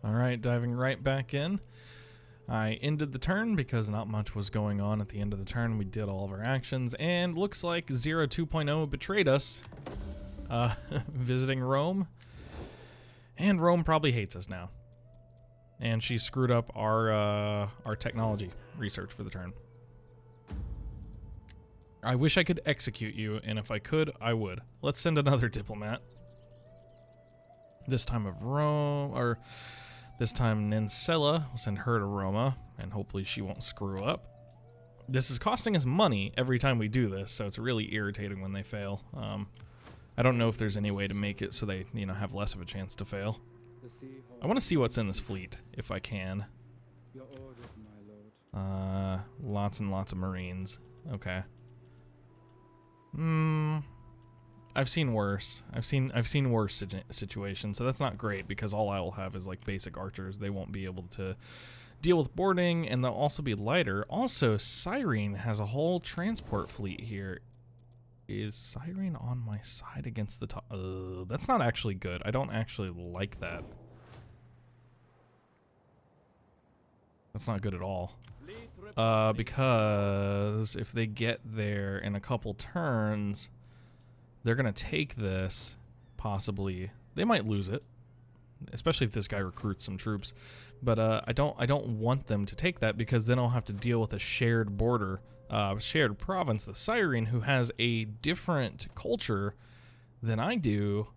Alright, diving right back in. I ended the turn because not much was going on at the end of the turn. We did all of our actions, and looks like 2.0 betrayed us. Visiting Rome. And Rome probably hates us now. And she screwed up our technology research for the turn. I wish I could execute you, and if I could, I would. Let's send another diplomat. This time of Rome, or this time Nincella. We'll send her to Roma, and hopefully she won't screw up. This is costing us money every time we do this, so it's really irritating when they fail. I don't know if there's any way to make it so they, have less of a chance to fail. I want to see what's in this fleet, if I can. Lots and lots of Marines. Okay. I've seen worse. I've seen worse situations, so that's not great because all I will have is like basic archers. They won't be able to deal with boarding, and they'll also be lighter. Also, Cyrene has a whole transport fleet here. Is Cyrene on my side against the top? That's not actually good. I don't actually like that. That's not good at all. Because if they get there in a couple turns, they're gonna take this, possibly. They might lose it, especially if this guy recruits some troops. But I don't want them to take that because then I'll have to deal with a shared border, shared province, the Cyrene, who has a different culture than I do.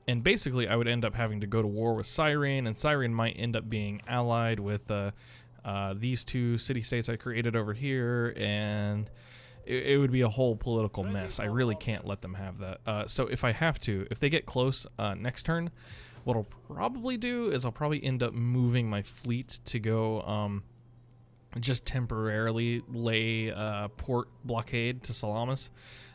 And basically, I would end up having to go to war with Cyrene, and Cyrene might end up being allied with these two city-states I created over here, and it would be a whole political mess. I really can't let them have that. So if I have to, if they get close next turn, what I'll probably do is I'll probably end up moving my fleet to go just temporarily lay port blockade to Salamis.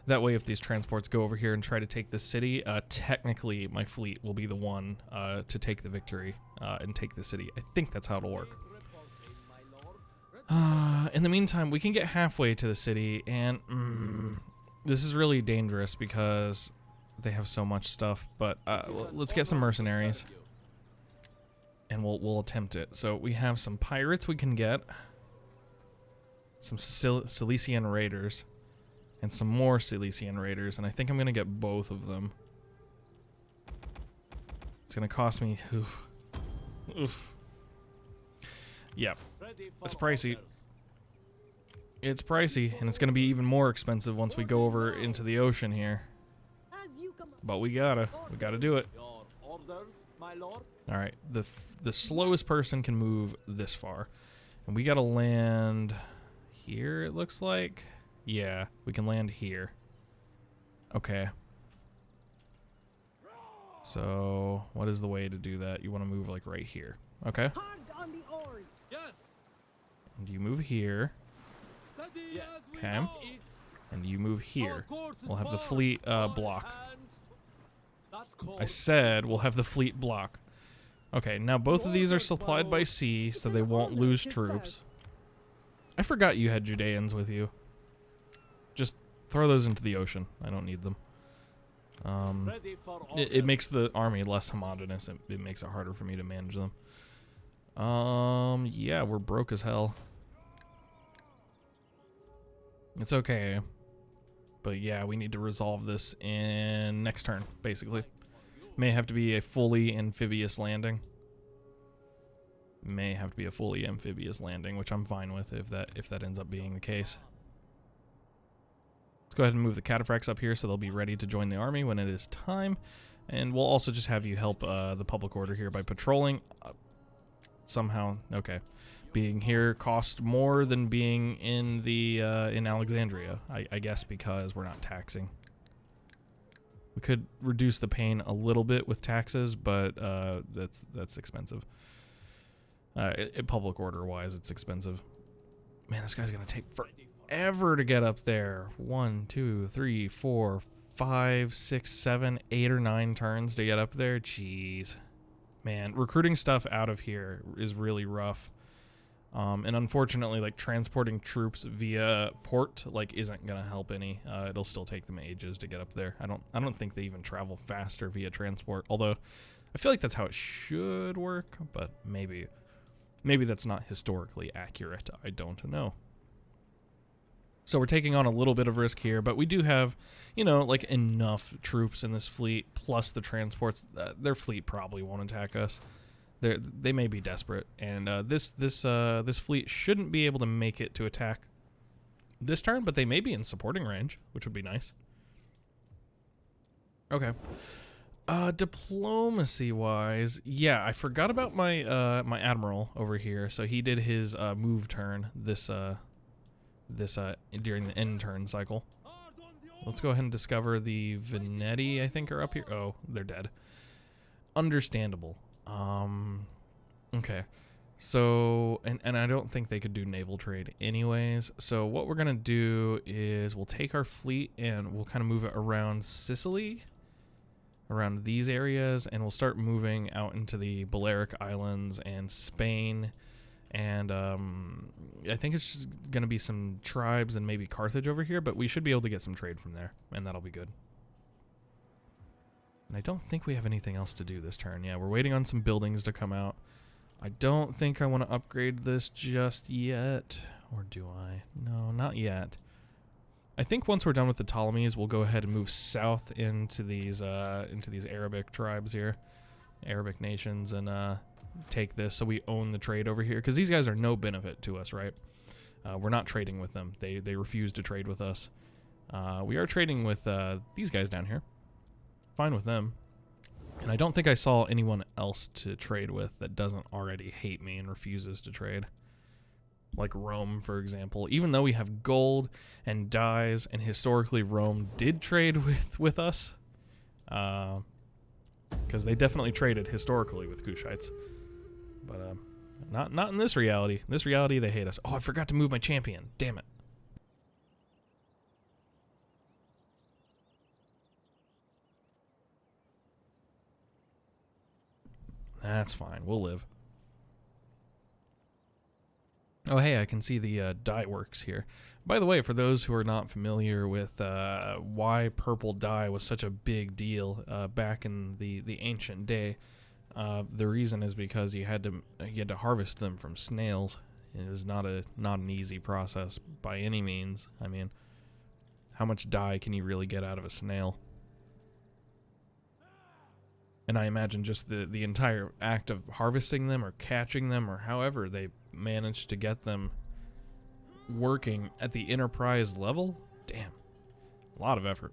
That way, if these transports go over here and try to take the city, technically my fleet will be the one to take the victory and take the city. I think that's how it'll work. In the meantime, we can get halfway to the city, and this is really dangerous because they have so much stuff. But let's get some mercenaries, and we'll attempt it. So we have some pirates we can get, some Cilician raiders, and some more Cilician raiders, and I think I'm gonna get both of them. It's gonna cost me. Oof. Yep. It's pricey. It's pricey, and it's going to be even more expensive once we go over into the ocean here. But we gotta do it. Alright, the slowest person can move this far. And we gotta land here, it looks like. Yeah, we can land here. Okay. So, what is the way to do that? You want to move like right here. Okay. And you move here. Okay. And you move here. We'll have the fleet block. I said we'll have the fleet block. Okay, now both of these are supplied by sea, so they won't lose troops. I forgot you had Judeans with you. Just throw those into the ocean. I don't need them. It makes the army less homogeneous. It makes it harder for me to manage them. Yeah, we're broke as hell. It's okay. But yeah, we need to resolve this in next turn, basically. May have to be a fully amphibious landing. May have to be a fully amphibious landing, which I'm fine with if that ends up being the case. Let's go ahead and move the cataphracts up here so they'll be ready to join the army when it is time. And we'll also just have you help the public order here by patrolling. Somehow, okay. Being here costs more than being in the in Alexandria, I guess, because we're not taxing. We could reduce the pain a little bit with taxes, but that's expensive. Public order wise, it's expensive. Man, this guy's gonna take forever to get up there. 1, 2, 3, 4, 5, 6, 7, 8 or 9 turns to get up there. Jeez. Man, recruiting stuff out of here is really rough. And unfortunately, like, transporting troops via port, like, isn't gonna help any. It'll still take them ages to get up there. I don't think they even travel faster via transport. Although, I feel like that's how it should work, but maybe that's not historically accurate. I don't know. So we're taking on a little bit of risk here, but we do have, you know, like enough troops in this fleet, plus the transports. Their fleet probably won't attack us. They may be desperate, and this fleet shouldn't be able to make it to attack this turn, but they may be in supporting range, which would be nice. Okay. Diplomacy-wise, yeah, I forgot about my my admiral over here. So he did his move turn during the end turn cycle. Let's go ahead and discover the Veneti, I think, are up here. Oh, they're dead. Understandable. Okay. So, and I don't think they could do naval trade anyways. So what we're gonna do is we'll take our fleet and we'll kind of move it around Sicily, around these areas, and we'll start moving out into the Balearic Islands and Spain. And I think it's just going to be some tribes and maybe Carthage over here, but we should be able to get some trade from there, and that'll be good. And I don't think we have anything else to do this turn. Yeah, we're waiting on some buildings to come out. I don't think I want to upgrade this just yet. Or do I? No, not yet. I think once we're done with the Ptolemies, we'll go ahead and move south into these Arabic tribes here, Arabic nations, and take this so we own the trade over here, because these guys are no benefit to us, right? We're not trading with them. They refuse to trade with us. We are trading with these guys down here. Fine with them. And I don't think I saw anyone else to trade with that doesn't already hate me and refuses to trade. Like Rome, for example. Even though we have gold and dyes, and historically Rome did trade with us, because they definitely traded historically with Kushites. But not in this reality. In this reality, they hate us. Oh, I forgot to move my champion. Damn it. That's fine. We'll live. Oh, hey, I can see the dye works here. By the way, for those who are not familiar with why purple dye was such a big deal back in the ancient day, the reason is because you had to harvest them from snails. It was not an easy process by any means. I mean, how much dye can you really get out of a snail? And I imagine just the entire act of harvesting them or catching them or however they managed to get them working at the enterprise level. Damn. A lot of effort.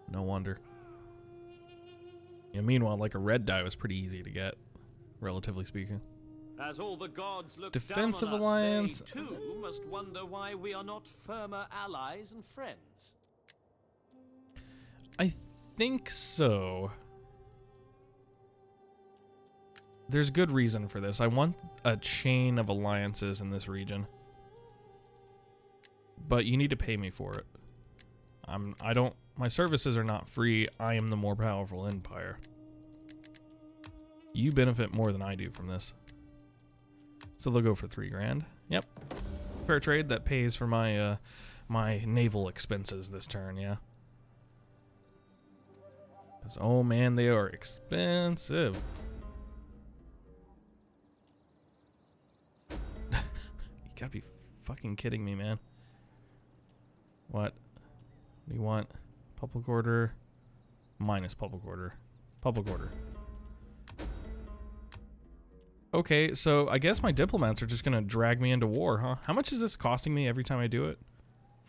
No wonder. And meanwhile, like a red dye was pretty easy to get, relatively speaking. As all the gods look Defensive down on alliance. us, they too must wonder why we are not firmer allies and friends. I think so. There's good reason for this. I want a chain of alliances in this region. But you need to pay me for it. My services are not free. I am the more powerful empire. You benefit more than I do from this. So they'll go for $3 grand. Yep. Fair trade. That pays for my my naval expenses this turn, yeah. 'Cause, oh man, they are expensive. You gotta be fucking kidding me, man. What do you want? Public order minus public order. Public order. Okay, so I guess my diplomats are just gonna drag me into war, huh? How much is this costing me every time I do it?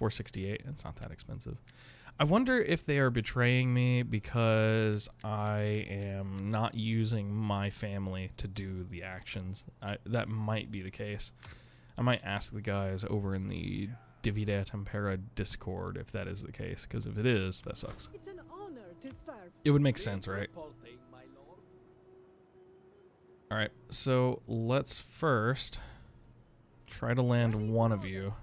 $468. It's not that expensive. I wonder if they are betraying me because I am not using my family to do the actions. That might be the case. I might ask the guys over in the Dividet Impera Discord if that is the case, because if it is, that sucks. It's an honor to serve. It would make sense, right? Alright, so let's first try to land one of you.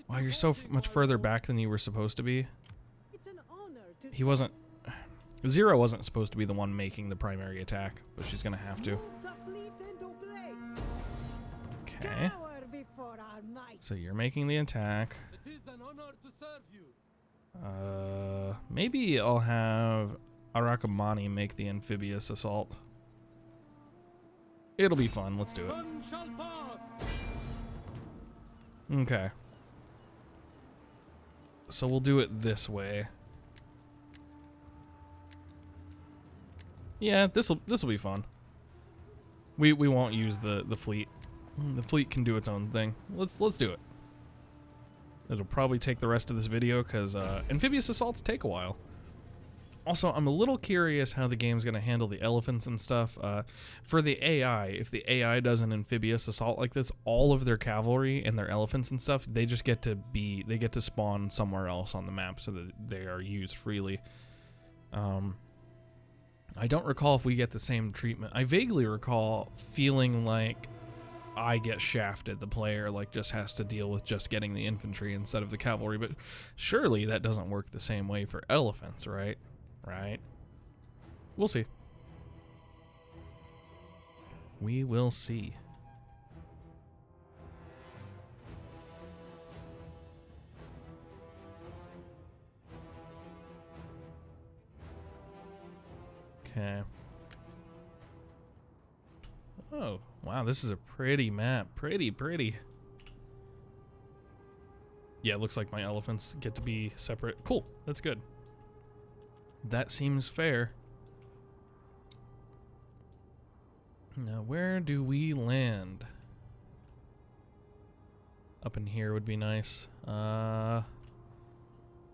Wow, you're so much further back than you were supposed to be. He wasn't... Zero wasn't supposed to be the one making the primary attack, but she's gonna have to. Okay. So you're making the attack. Maybe I'll have Arakamani make the amphibious assault. It'll be fun. Let's do it. Okay. So we'll do it this way. Yeah, this'll be fun. We won't use the fleet. The fleet can do its own thing. Let's do it. It'll probably take the rest of this video because amphibious assaults take a while. Also, I'm a little curious how the game's going to handle the elephants and stuff. For the AI, if the AI does an amphibious assault like this, all of their cavalry and their elephants and stuff, they just get to spawn somewhere else on the map so that they are used freely. I don't recall if we get the same treatment. I vaguely recall feeling like I get shafted. The player like just has to deal with just getting the infantry instead of the cavalry, but surely that doesn't work the same way for elephants, right? Right? We'll see. We will see. Okay. Oh, wow, this is a pretty map. Pretty. Yeah, it looks like my elephants get to be separate. Cool, that's good. That seems fair. Now, where do we land? Up in here would be nice. The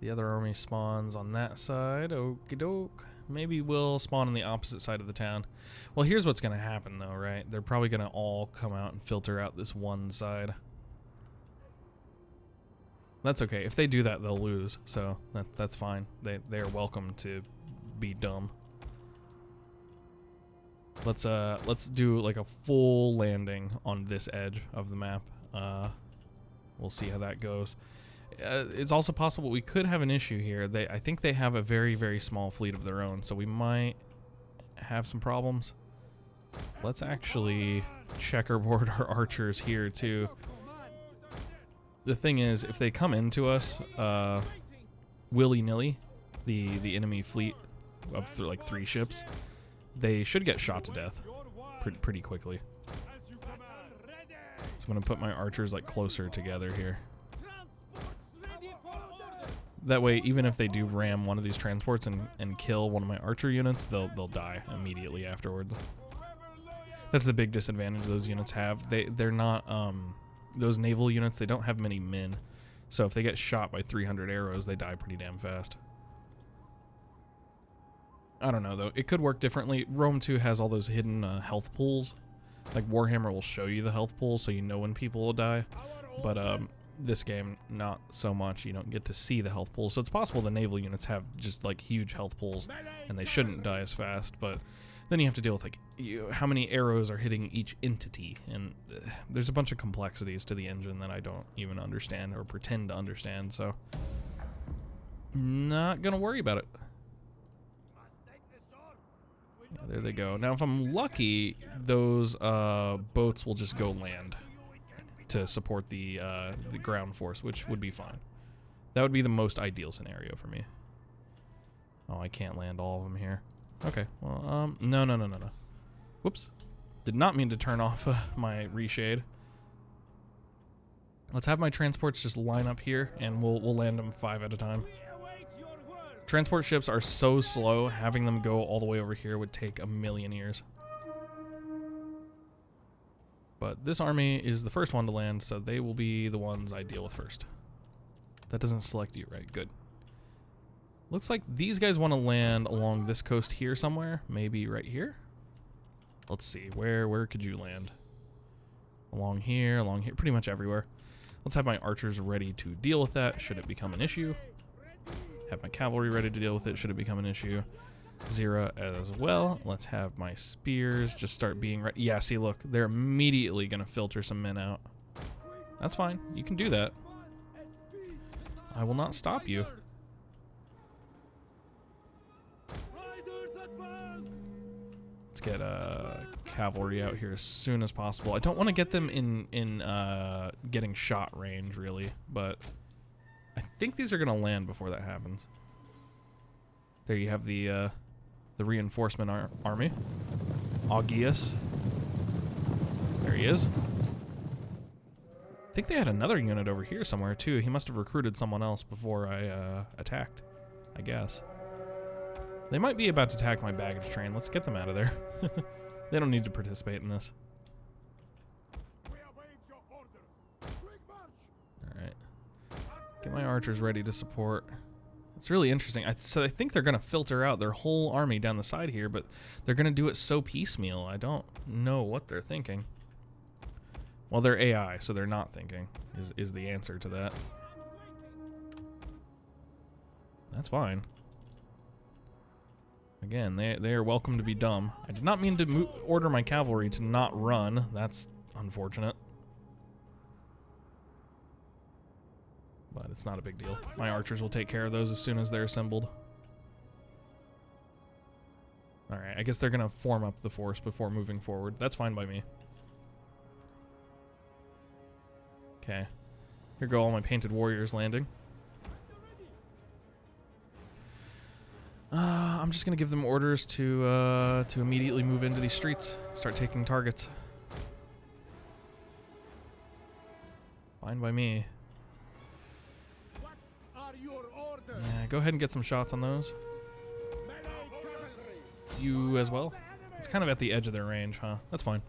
other army spawns on that side. Okie doke. Maybe we'll spawn on the opposite side of the town. Well, here's what's going to happen, though, right? They're probably going to all come out and filter out this one side. That's okay. If they do that, they'll lose. So that's fine. They're welcome to be dumb. Let's do like a full landing on this edge of the map. We'll see how that goes. It's also possible we could have an issue here. I think they have a very small fleet of their own, so we might have some problems. Let's actually checkerboard our archers here too. The thing is, if they come into us willy-nilly, the enemy fleet of like 3 ships, they should get shot to death pretty quickly. So I'm gonna put my archers like closer together here. That way, even if they do ram one of these transports and kill one of my archer units, they'll die immediately afterwards. That's the big disadvantage those units have. They're not those naval units. They don't have many men, so if they get shot by 300 arrows, they die pretty damn fast. I don't know though. It could work differently. Rome 2 has all those hidden health pools. Like Warhammer will show you the health pool, so you know when people will die. But this game, not so much. You don't get to see the health pool, so it's possible the naval units have just like huge health pools, and they shouldn't die as fast. But then you have to deal with like how many arrows are hitting each entity, and there's a bunch of complexities to the engine that I don't even understand or pretend to understand. So, not gonna worry about it. Yeah, there they go. Now, if I'm lucky, those boats will just go land to support the ground force, which would be fine. That would be the most ideal scenario for me. Oh, I can't land all of them here. Okay, well, no. Whoops. Did not mean to turn off my reshade. Let's have my transports just line up here, and we'll land them 5 at a time. Transport ships are so slow, having them go all the way over here would take a million years. But this army is the first one to land, so they will be the ones I deal with first. That doesn't select you, right? Good. Looks like these guys want to land along this coast here somewhere. Maybe right here? Let's see. Where could you land? Along here, pretty much everywhere. Let's have my archers ready to deal with that, should it become an issue. Have my cavalry ready to deal with it, should it become an issue. Zira as well. Let's have my spears just start being ready. Yeah, see, look, they're immediately going to filter some men out. That's fine. You can do that. I will not stop you. Let's get cavalry out here as soon as possible. I don't want to get them in getting shot range, really, but I think these are going to land before that happens. There you have the the reinforcement army. Augeas. There he is. I think they had another unit over here somewhere too. He must have recruited someone else before I attacked, I guess. They might be about to attack my baggage train. Let's get them out of there. They don't need to participate in this. Alright. Get my archers ready to support. It's really interesting. So I think they're going to filter out their whole army down the side here, but they're going to do it so piecemeal. I don't know what they're thinking. Well, they're AI, so they're not thinking, is the answer to that. That's fine. Again, they are welcome to be dumb. I did not mean to order my cavalry to not run. That's unfortunate. But it's not a big deal. My archers will take care of those as soon as they're assembled. Alright, I guess they're going to form up the force before moving forward. That's fine by me. Okay. Here go all my painted warriors landing. I'm just gonna give them orders to immediately move into these streets, start taking targets. Fine by me. What are your orders? Yeah, go ahead and get some shots on those. You as well? It's kind of at the edge of their range, huh? That's fine.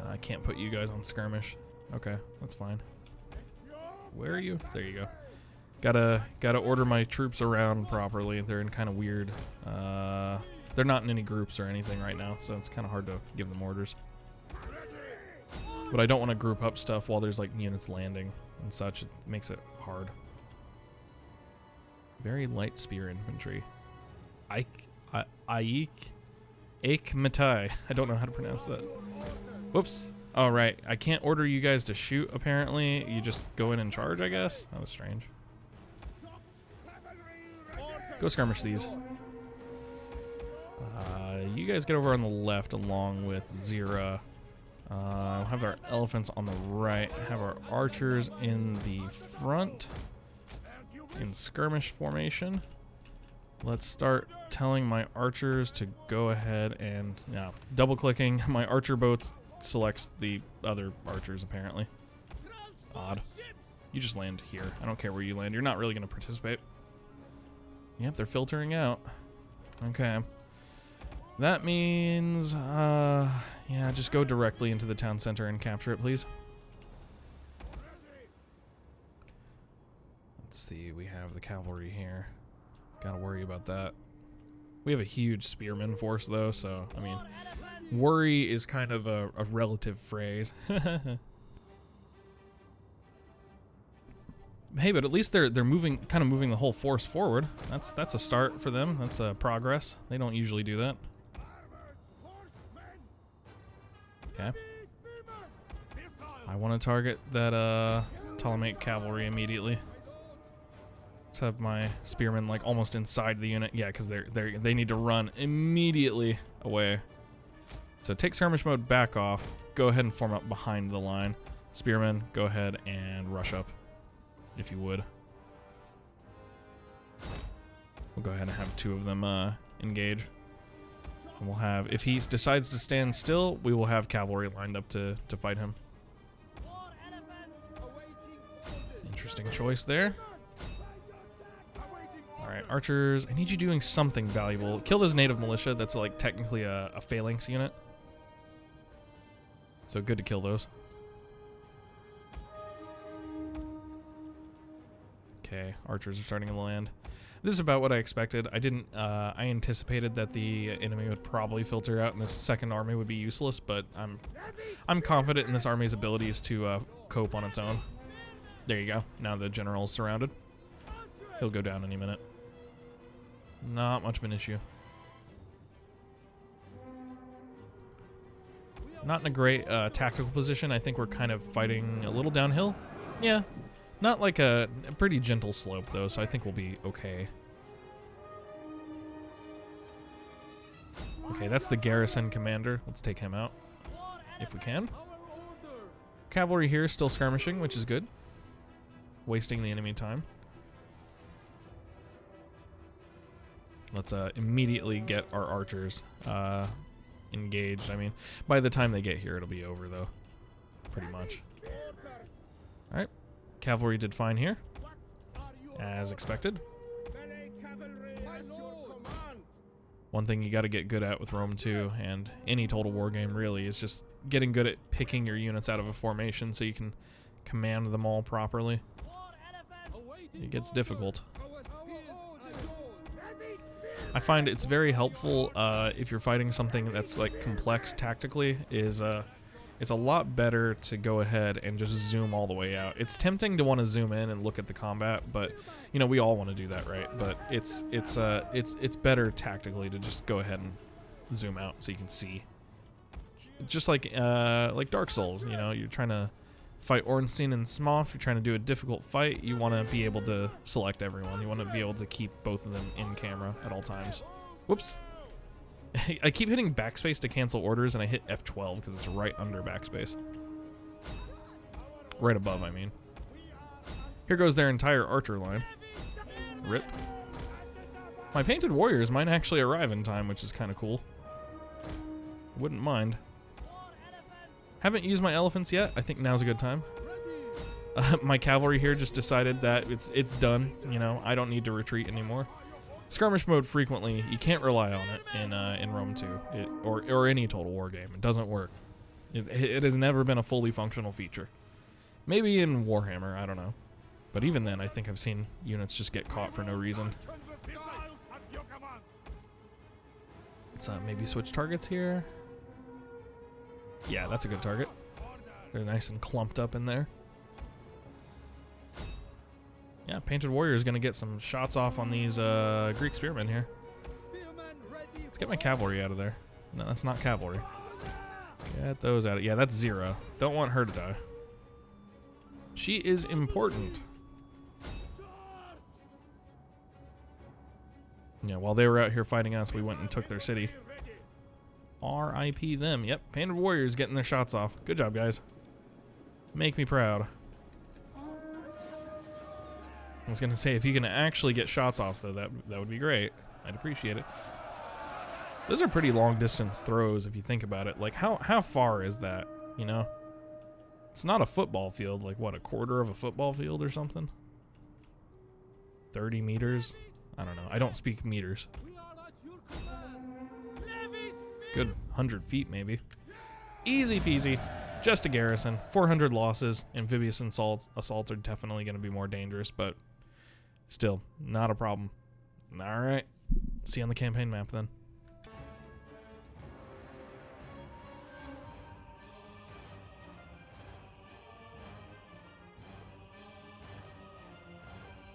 I can't put you guys on skirmish. Okay, that's fine. Where are you? There you go. Gotta order my troops around properly. They're in kind of weird. They're not in any groups or anything right now, so it's kind of hard to give them orders. But I don't want to group up stuff while there's like units landing and such. It makes it hard. Very light spear infantry. Aik Matai. I don't know how to pronounce that. Whoops. Oh, right. I can't order you guys to shoot, apparently. You just go in and charge, I guess? That was strange. Go skirmish these. You guys get over on the left along with Zira. Have our elephants on the right. Have our archers in the front. In skirmish formation. Let's start telling my archers to go ahead and... yeah, double-clicking. My archer boats selects the other archers, apparently. Odd. You just land here. I don't care where you land. You're not really going to participate. Yep, they're filtering out. Okay. That means, yeah, just go directly into the town center and capture it, please. Let's see, we have the cavalry here. Gotta worry about that. We have a huge spearman force, though, so, I mean, worry is kind of a relative phrase. Hey, but at least they're moving, kind of moving the whole force forward. That's a start for them. That's a progress. They don't usually do that. Okay. I want to target that Ptolemaic cavalry immediately. Let's have my spearmen like almost inside the unit. Yeah, because they need to run immediately away. So take skirmish mode back off. Go ahead and form up behind the line. Spearmen, go ahead and rush up, if you would. We'll go ahead and have two of them engage. And we'll have, if he decides to stand still, we will have cavalry lined up to fight him. Interesting choice there. Alright, archers, I need you doing something valuable. Kill this native militia that's like technically a phalanx unit. So good to kill those. Okay, archers are starting to land. This is about what I expected. I anticipated that the enemy would probably filter out and this second army would be useless, but I'm confident in this army's abilities to cope on its own. There you go. Now the general's surrounded. He'll go down any minute. Not much of an issue. Not in a great tactical position. I think we're kind of fighting a little downhill. Yeah. Not like a pretty gentle slope, though, so I think we'll be okay. Okay, that's the garrison commander. Let's take him out, if we can. Cavalry here still skirmishing, which is good. Wasting the enemy time. Let's immediately get our archers engaged. I mean, by the time they get here, it'll be over, though. Pretty much. Alright. Cavalry did fine here, as expected. One thing you got to get good at with Rome 2 and any Total War game really is just getting good at picking your units out of a formation so you can command them all properly. It gets difficult. I find it's very helpful if you're fighting something that's like complex tactically. It's a lot better to go ahead and just zoom all the way out. It's tempting to want to zoom in and look at the combat, but you know we all want to do that, right? But it's better tactically to just go ahead and zoom out so you can see. Just like Dark Souls, you know, you're trying to fight Ornstein and Smough, you're trying to do a difficult fight, you want to be able to select everyone. You want to be able to keep both of them in camera at all times. Whoops. I keep hitting backspace to cancel orders, and I hit F12 because it's right under backspace. Right above, I mean. Here goes their entire archer line. Rip. My painted warriors might actually arrive in time, which is kind of cool. Wouldn't mind. Haven't used my elephants yet. I think now's a good time. My cavalry here just decided that it's done. You know, I don't need to retreat anymore. Skirmish mode frequently, you can't rely on it in Rome 2 or any Total War game. It doesn't work. It has never been a fully functional feature. Maybe in Warhammer, I don't know. But even then, I think I've seen units just get caught for no reason. Let's maybe switch targets here. Yeah, that's a good target. They're nice and clumped up in there. Yeah, Painted Warrior is going to get some shots off on these Greek spearmen here. Let's get my cavalry out of there. No, that's not cavalry. Get those out of... Yeah, that's 0. Don't want her to die. She is important. Yeah, while they were out here fighting us, we went and took their city. R.I.P. them. Yep, Painted Warriors getting their shots off. Good job, guys. Make me proud. I was gonna say, if you can actually get shots off, though, that would be great. I'd appreciate it. Those are pretty long distance throws if you think about it. Like, how far is that, you know? It's not a football field. Like, what, a quarter of a football field or something? 30 meters? I don't know. I don't speak meters. Good 100 feet, maybe. Easy peasy. Just a garrison. 400 losses. Amphibious assaults are definitely going to be more dangerous, but still, not a problem. All right. See you on the campaign map then.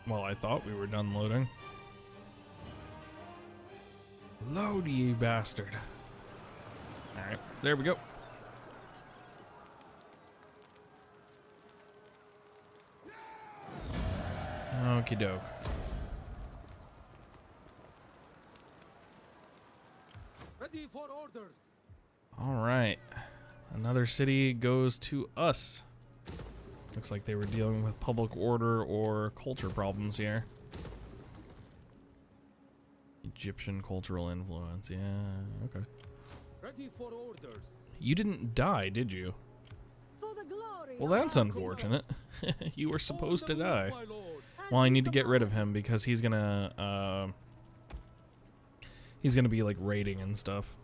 Well, I thought we were done loading. Load, you bastard. All right, there we go. Okie doke. Ready for orders. All right, another city goes to us. Looks like they were dealing with public order or culture problems here. Egyptian cultural influence, yeah, okay. Ready for orders. You didn't die, did you? For the glory Well, that's unfortunate. You were supposed to die. Well, I need to get rid of him because he's gonna be like raiding and stuff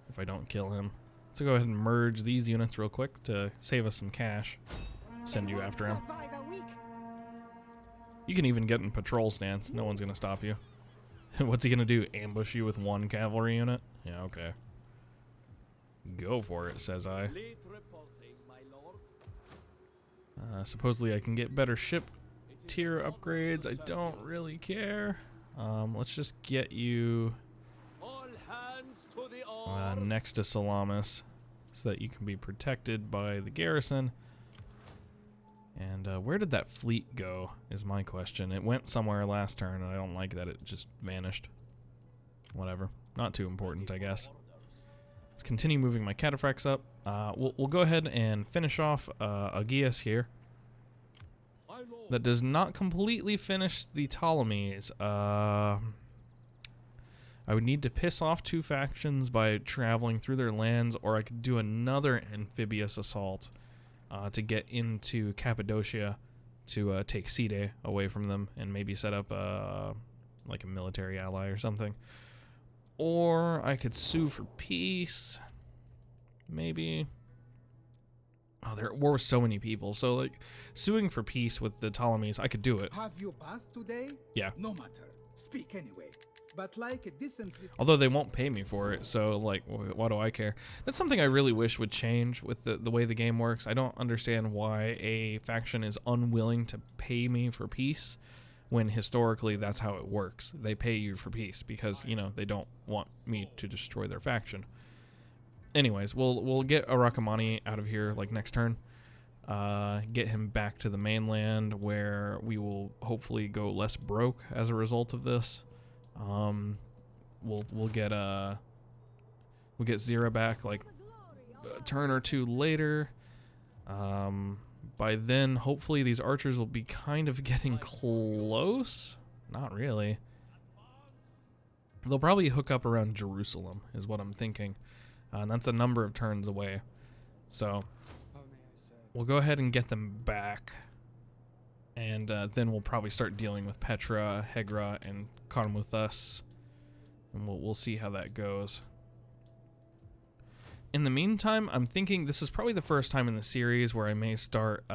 if I don't kill him. So go ahead and merge these units real quick to save us some cash. Send you after him. You can even get in patrol stance. No one's gonna stop you. What's he gonna do? Ambush you with one cavalry unit? Yeah, okay. Go for it, says I. Supposedly I can get better ship tier upgrades. I don't really care. Let's just get you next to Salamis so that you can be protected by the garrison. And where did that fleet go is my question. It went somewhere last turn, and I don't like that it just vanished. Whatever. Not too important, I guess. Let's continue moving my cataphracts up. We'll go ahead and finish off Aegeus here. That does not completely finish the Ptolemies. I would need to piss off 2 factions by traveling through their lands, or I could do another amphibious assault to get into Cappadocia to take Side away from them and maybe set up like a military ally or something. Or I could sue for peace, maybe. Oh, they're at war with so many people. So, like, suing for peace with the Ptolemies, I could do it. Have you passed today? Yeah. No matter. Speak anyway. But like a decently... Although they won't pay me for it, so, like, why do I care? That's something I really wish would change with the way the game works. I don't understand why a faction is unwilling to pay me for peace, when historically that's how it works. They pay you for peace because, you know, they don't want me to destroy their faction. Anyways, we'll get Arakamani out of here like next turn. Get him back to the mainland where we will hopefully go less broke as a result of this. We'll get Zira back like a turn or 2 later. By then, hopefully these archers will be kind of getting close. Not really. They'll probably hook up around Jerusalem, is what I'm thinking. And that's a number of turns away. So we'll go ahead and get them back. And then we'll probably start dealing with Petra, Hegra, and Karmuthas. And we'll see how that goes. In the meantime, I'm thinking this is probably the first time in the series where I may start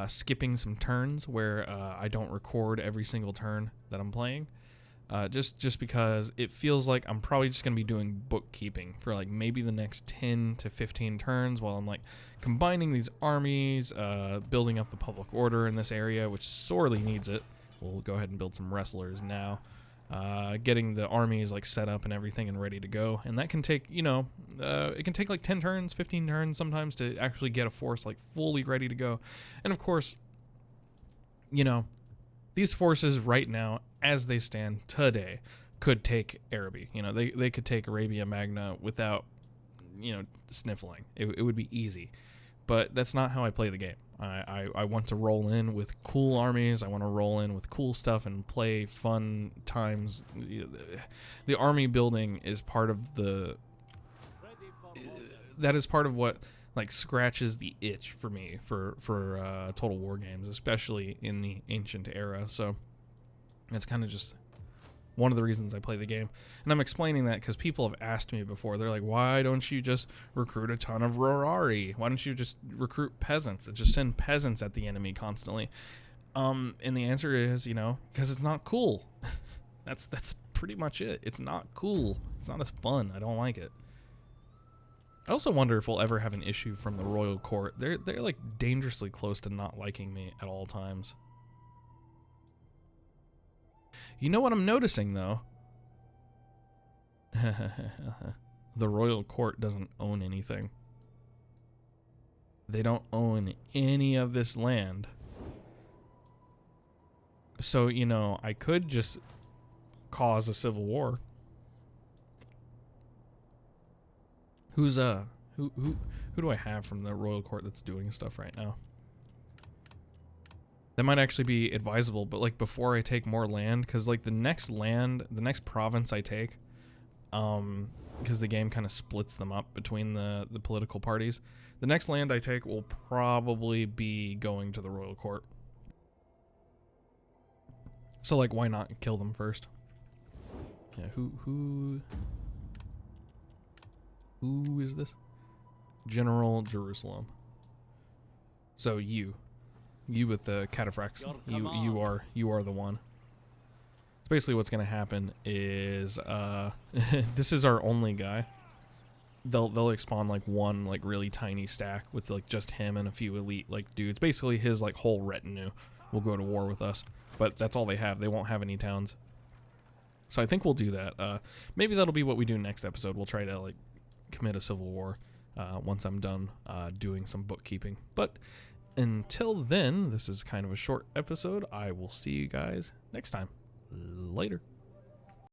skipping some turns where I don't record every single turn that I'm playing. Just because it feels like I'm probably just going to be doing bookkeeping for like maybe the next 10 to 15 turns while I'm like combining these armies, building up the public order in this area, which sorely needs it. We'll go ahead and build some wrestlers now. Getting the armies like set up and everything and ready to go. And that can take, you know, it can take like 10 turns, 15 turns sometimes to actually get a force like fully ready to go. And of course, you know, these forces right now, as they stand today, could take Araby. You know, they could take Arabia Magna without, you know, sniffling. It would be easy. But that's not how I play the game. I want to roll in with cool armies. I want to roll in with cool stuff and play fun times. The army building is part of the... That is part of what like scratches the itch for me for Total War games, especially in the ancient era. So it's kind of just one of the reasons I play the game. And I'm explaining that because people have asked me before. They're like, why don't you just recruit a ton of Rorari? Why don't you just recruit peasants and just send peasants at the enemy constantly? And the answer is, you know, because it's not cool. That's pretty much it. It's not cool. It's not as fun. I don't like it. I also wonder if we'll ever have an issue from the royal court. They're like dangerously close to not liking me at all times. You know what I'm noticing, though? The royal court doesn't own anything. They don't own any of this land. So, you know, I could just cause a civil war. Who do I have from the royal court that's doing stuff right now? That might actually be advisable, but like before I take more land, because like the next province I take, because the game kind of splits them up between the political parties, the next land I take will probably be going to the royal court. So like, why not kill them first? Yeah, who is this? General Jerusalem. So you with the cataphracts, you are the one. So basically what's gonna happen is this is our only guy. They'll like spawn like one like really tiny stack with like just him and a few elite like dudes. Basically his like whole retinue will go to war with us, but that's all they have. They won't have any towns. So I think we'll do that. Maybe that'll be what we do next episode. We'll try to like commit a civil war once I'm done doing some bookkeeping. But until then, this is kind of a short episode. I will see you guys next time. Later.